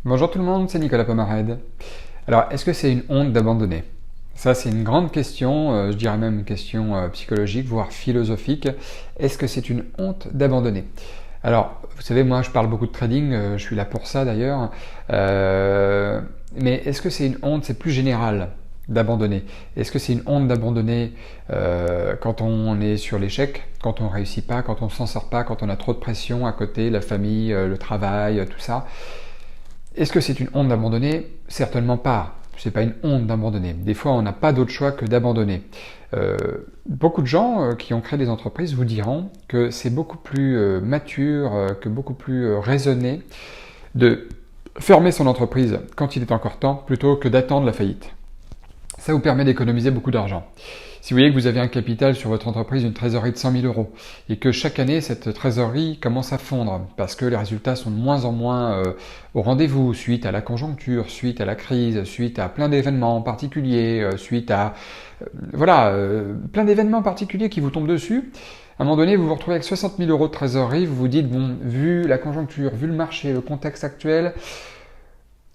Bonjour tout le monde, c'est Nicolas Pomarède. Alors, est-ce que c'est une honte d'abandonner? Ça, c'est une grande question, je dirais même une question psychologique, voire philosophique. Est-ce que c'est une honte d'abandonner? Alors, vous savez, moi, je parle beaucoup de trading, je suis là pour ça d'ailleurs. Euh, mais est-ce que c'est une honte? C'est plus général d'abandonner. Est-ce que c'est une honte d'abandonner quand on est sur l'échec, quand on réussit pas, quand on s'en sort pas, quand on a trop de pression à côté, la famille, le travail, tout ça? Est-ce que c'est une honte d'abandonner? Certainement pas. C'est pas une honte d'abandonner. Des fois, on n'a pas d'autre choix que d'abandonner. Euh, Beaucoup de gens qui ont créé des entreprises vous diront que c'est beaucoup plus mature, que beaucoup plus raisonné de fermer son entreprise quand il est encore temps plutôt que d'attendre la faillite. Ça vous permet d'économiser beaucoup d'argent. Si vous voyez que vous avez un capital sur votre entreprise, une trésorerie de 100 000 euros, et que chaque année, cette trésorerie commence à fondre, parce que les résultats sont de moins en moins au rendez-vous, suite à la conjoncture, suite à la crise, suite à plein d'événements particuliers, suite à plein d'événements particuliers qui vous tombent dessus, à un moment donné, vous vous retrouvez avec 60 000 euros de trésorerie, vous vous dites, bon, vu la conjoncture, vu le marché, le contexte actuel,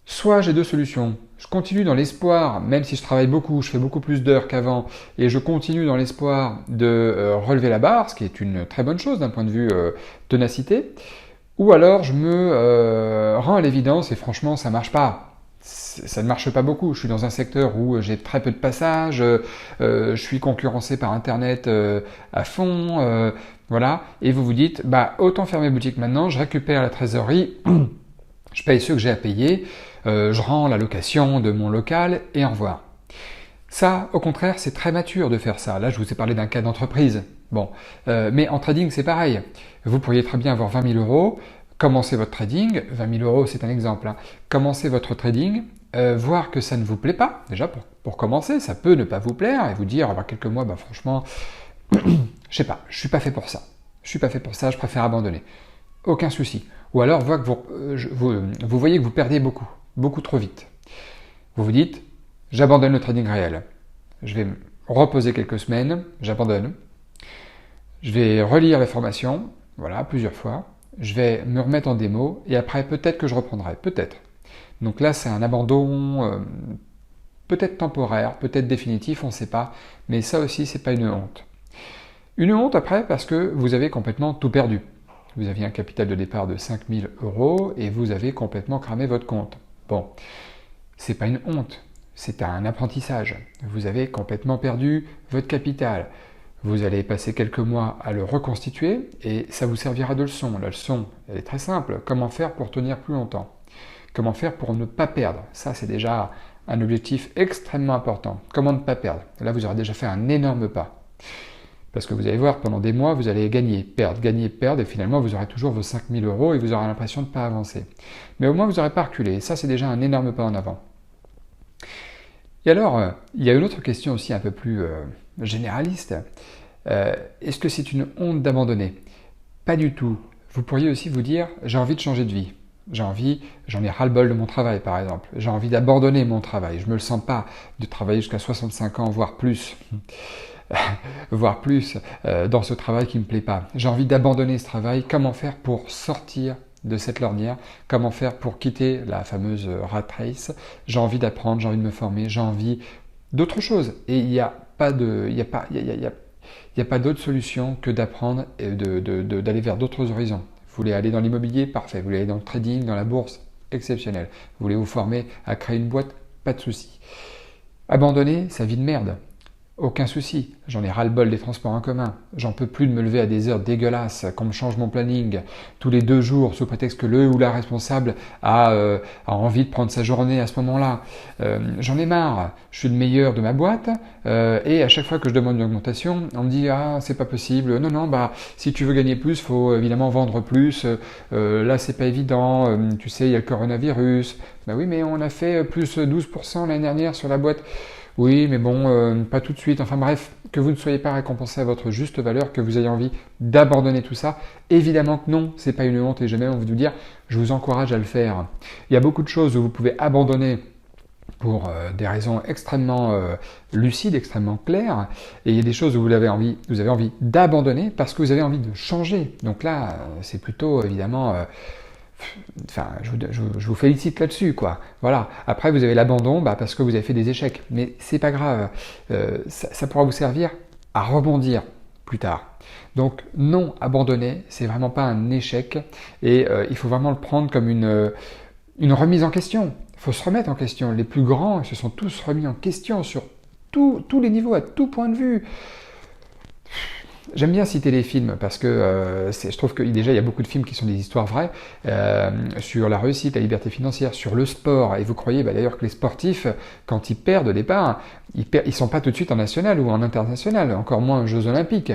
soit j'ai deux solutions. Je continue dans l'espoir, même si je travaille beaucoup, je fais beaucoup plus d'heures qu'avant, et je continue dans l'espoir de relever la barre, ce qui est une très bonne chose d'un point de vue ténacité, ou alors je me rends à l'évidence, et franchement ça marche pas. Ça ne marche pas beaucoup. Je suis dans un secteur où j'ai très peu de passages, je suis concurrencé par Internet à fond, voilà, et vous vous dites, bah autant fermer boutique maintenant, je récupère la trésorerie, je paye ceux que j'ai à payer, je rends la location de mon local et au revoir. Ça, au contraire, c'est très mature de faire ça. Là, je vous ai parlé d'un cas d'entreprise. Bon, mais en trading, c'est pareil. Vous pourriez très bien avoir 20 000 euros, commencer votre trading, 20 000 euros, c'est un exemple, hein. Commencer votre trading, voir que ça ne vous plaît pas, déjà pour commencer, ça peut ne pas vous plaire, et vous dire, avoir quelques mois, bah franchement, je sais pas, je suis pas fait pour ça. Je suis pas fait pour ça, je préfère abandonner. Aucun souci. Ou alors, vous voyez que vous perdez beaucoup, beaucoup trop vite. Vous vous dites, j'abandonne le trading réel. Je vais me reposer quelques semaines, j'abandonne. Je vais relire les formations, voilà, plusieurs fois. Je vais me remettre en démo et après, peut-être que je reprendrai, peut-être. Donc là, c'est un abandon peut-être temporaire, peut-être définitif, on ne sait pas. Mais ça aussi, c'est pas une honte. Une honte après parce que vous avez complètement tout perdu. Vous aviez un capital de départ de 5 000 euros et vous avez complètement cramé votre compte. Bon, c'est pas une honte, c'est un apprentissage. Vous avez complètement perdu votre capital. Vous allez passer quelques mois à le reconstituer et ça vous servira de leçon. La leçon, elle est très simple. Comment faire pour tenir plus longtemps? Comment faire pour ne pas perdre? Ça, c'est déjà un objectif extrêmement important. Comment ne pas perdre? Là, vous aurez déjà fait un énorme pas. Parce que vous allez voir, pendant des mois, vous allez gagner, perdre, et finalement, vous aurez toujours vos 5 000 euros et vous aurez l'impression de ne pas avancer. Mais au moins, vous n'aurez pas reculé. Et ça, c'est déjà un énorme pas en avant. Et alors, il y a une autre question aussi un peu plus généraliste. Est-ce que c'est une honte d'abandonner? Pas du tout. Vous pourriez aussi vous dire, j'ai envie de changer de vie. J'en ai ras-le-bol de mon travail par exemple. J'ai envie d'abandonner mon travail. Je ne me le sens pas de travailler jusqu'à 65 ans, voire plus. Voire plus dans ce travail qui ne me plaît pas. J'ai envie d'abandonner ce travail. Comment faire pour sortir de cette lornière? Comment faire pour quitter la fameuse rat race? J'ai envie d'apprendre, j'ai envie de me former, j'ai envie d'autre chose. Et il n'y a pas de, il y a pas, il y a pas d'autre solution que d'apprendre et d'aller vers d'autres horizons. Vous voulez aller dans l'immobilier? Parfait. Vous voulez aller dans le trading, dans la bourse? Exceptionnel. Vous voulez vous former à créer une boîte? Pas de souci. Abandonner sa vie de merde? Aucun souci, j'en ai ras-le-bol des transports en commun. J'en peux plus de me lever à des heures dégueulasses, qu'on me change mon planning tous les 2 jours sous prétexte que le ou la responsable a envie de prendre sa journée à ce moment-là. J'en ai marre, je suis le meilleur de ma boîte et à chaque fois que je demande une augmentation, on me dit ah c'est pas possible, non non bah si tu veux gagner plus, faut évidemment vendre plus. Là c'est pas évident, tu sais il y a le coronavirus. Bah oui mais on a fait plus 12% l'année dernière sur la boîte. Oui, mais bon, pas tout de suite. Enfin bref, que vous ne soyez pas récompensé à votre juste valeur, que vous ayez envie d'abandonner tout ça. Évidemment que non, c'est pas une honte et j'ai même envie de vous dire, je vous encourage à le faire. Il y a beaucoup de choses où vous pouvez abandonner pour des raisons extrêmement lucides, extrêmement claires, et il y a des choses où vous avez envie d'abandonner parce que vous avez envie de changer. Donc là, c'est plutôt évidemment enfin, je vous félicite là-dessus, quoi. Voilà. Après, vous avez l'abandon parce que vous avez fait des échecs. Mais c'est pas grave. Ça pourra vous servir à rebondir plus tard. Donc, non, abandonner, c'est vraiment pas un échec. Et il faut vraiment le prendre comme une remise en question. Il faut se remettre en question. Les plus grands se sont tous remis en question sur tous les niveaux, à tout point de vue. J'aime bien citer les films parce que je trouve que déjà il y a beaucoup de films qui sont des histoires vraies sur la réussite, la liberté financière, sur le sport. Et vous croyez d'ailleurs que les sportifs, quand ils perdent au départ, ils sont pas tout de suite en national ou en international, encore moins aux Jeux Olympiques.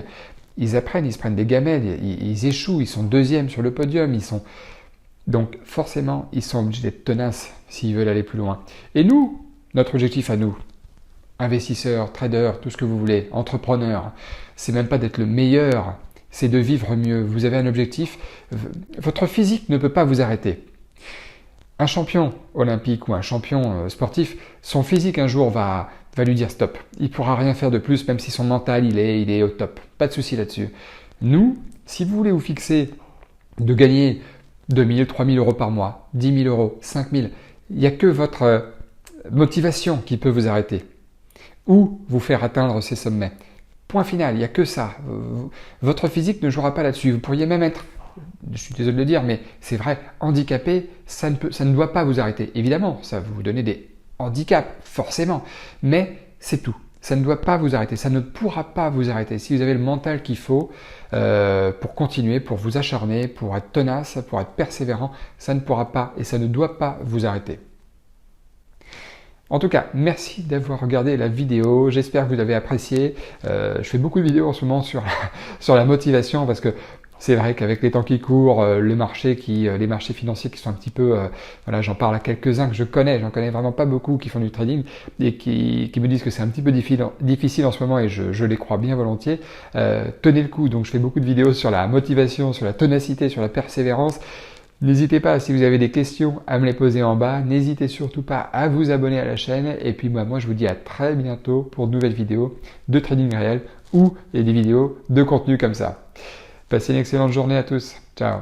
Ils apprennent, ils se prennent des gamelles, ils échouent, ils sont deuxièmes sur le podium, donc forcément ils sont obligés d'être tenaces s'ils veulent aller plus loin. Et nous, notre objectif à nous, investisseurs, traders, tout ce que vous voulez, entrepreneurs, c'est même pas d'être le meilleur, c'est de vivre mieux. Vous avez un objectif, votre physique ne peut pas vous arrêter. Un champion olympique ou un champion sportif, son physique un jour va lui dire stop. Il ne pourra rien faire de plus, même si son mental il est au top. Pas de souci là-dessus. Nous, si vous voulez vous fixer de gagner 2 000, 3 000 euros par mois, 10 000 euros, 5 000, il n'y a que votre motivation qui peut vous arrêter ou vous faire atteindre ces sommets. Point final, il n'y a que ça. Votre physique ne jouera pas là-dessus. Vous pourriez même être, je suis désolé de le dire, mais c'est vrai, handicapé, ça ne doit pas vous arrêter. Évidemment, ça va vous donner des handicaps, forcément, mais c'est tout. Ça ne doit pas vous arrêter, ça ne pourra pas vous arrêter. Si vous avez le mental qu'il faut pour continuer, pour vous acharner, pour être tenace, pour être persévérant, ça ne pourra pas et ça ne doit pas vous arrêter. En tout cas, merci d'avoir regardé la vidéo, j'espère que vous avez apprécié. Je fais beaucoup de vidéos en ce moment sur la motivation parce que c'est vrai qu'avec les temps qui courent, les marchés financiers qui sont un petit peu, voilà, j'en parle à quelques-uns que j'en connais vraiment pas beaucoup qui font du trading et qui me disent que c'est un petit peu difficile en ce moment et je les crois bien volontiers. Tenez le coup, donc je fais beaucoup de vidéos sur la motivation, sur la ténacité, sur la persévérance. N'hésitez pas, si vous avez des questions, à me les poser en bas. N'hésitez surtout pas à vous abonner à la chaîne. Et puis moi je vous dis à très bientôt pour de nouvelles vidéos de trading réel ou des vidéos de contenu comme ça. Passez une excellente journée à tous. Ciao.